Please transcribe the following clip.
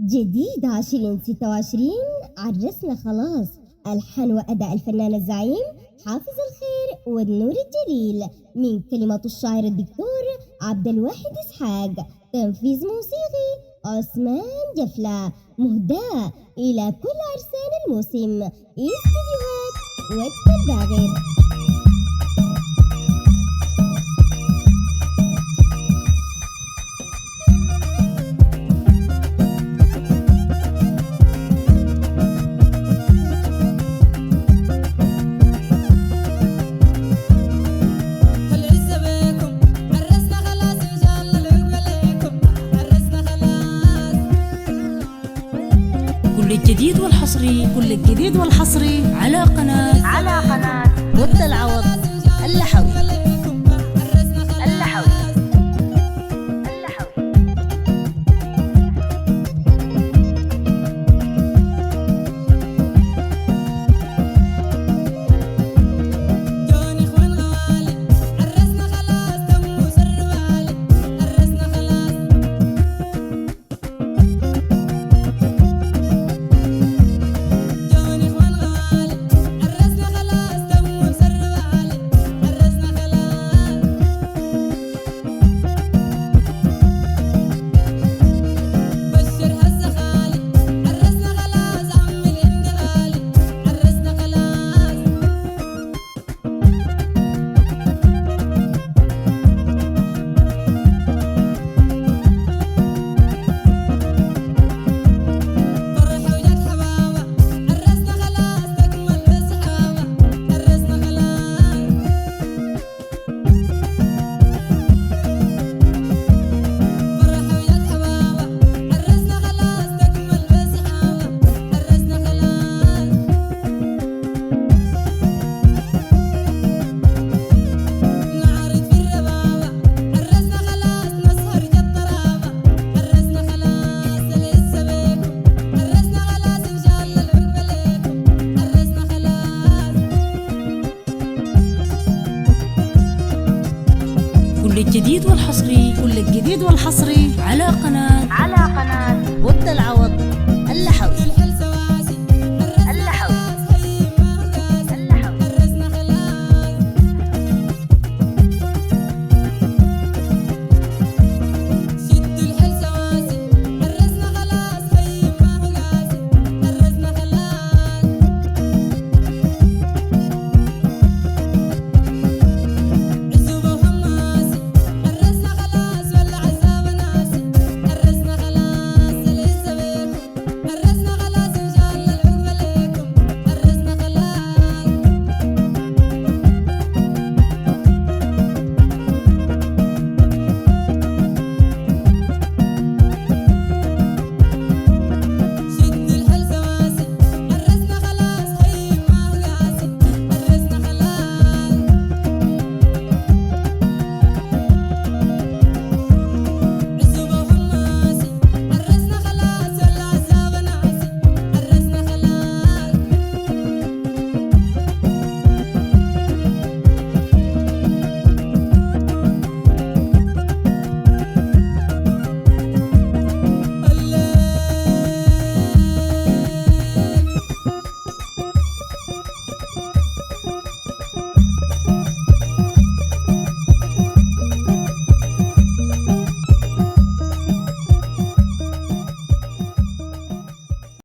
جديد 2026 عرسنا خلاص. ألحان وأداء الفنان الزعيم حافظ الخير والنور الجليل، من كلمات الشاعر الدكتور عبد الواحد إسحاق، تنفيذ موسيقي عثمان جفلة، مهداة إلى كل عرسان الموسم. استديوهات وقت الباغر. كل الجديد والحصري على قناة ود العوض اللحوي. كل الجديد والحصري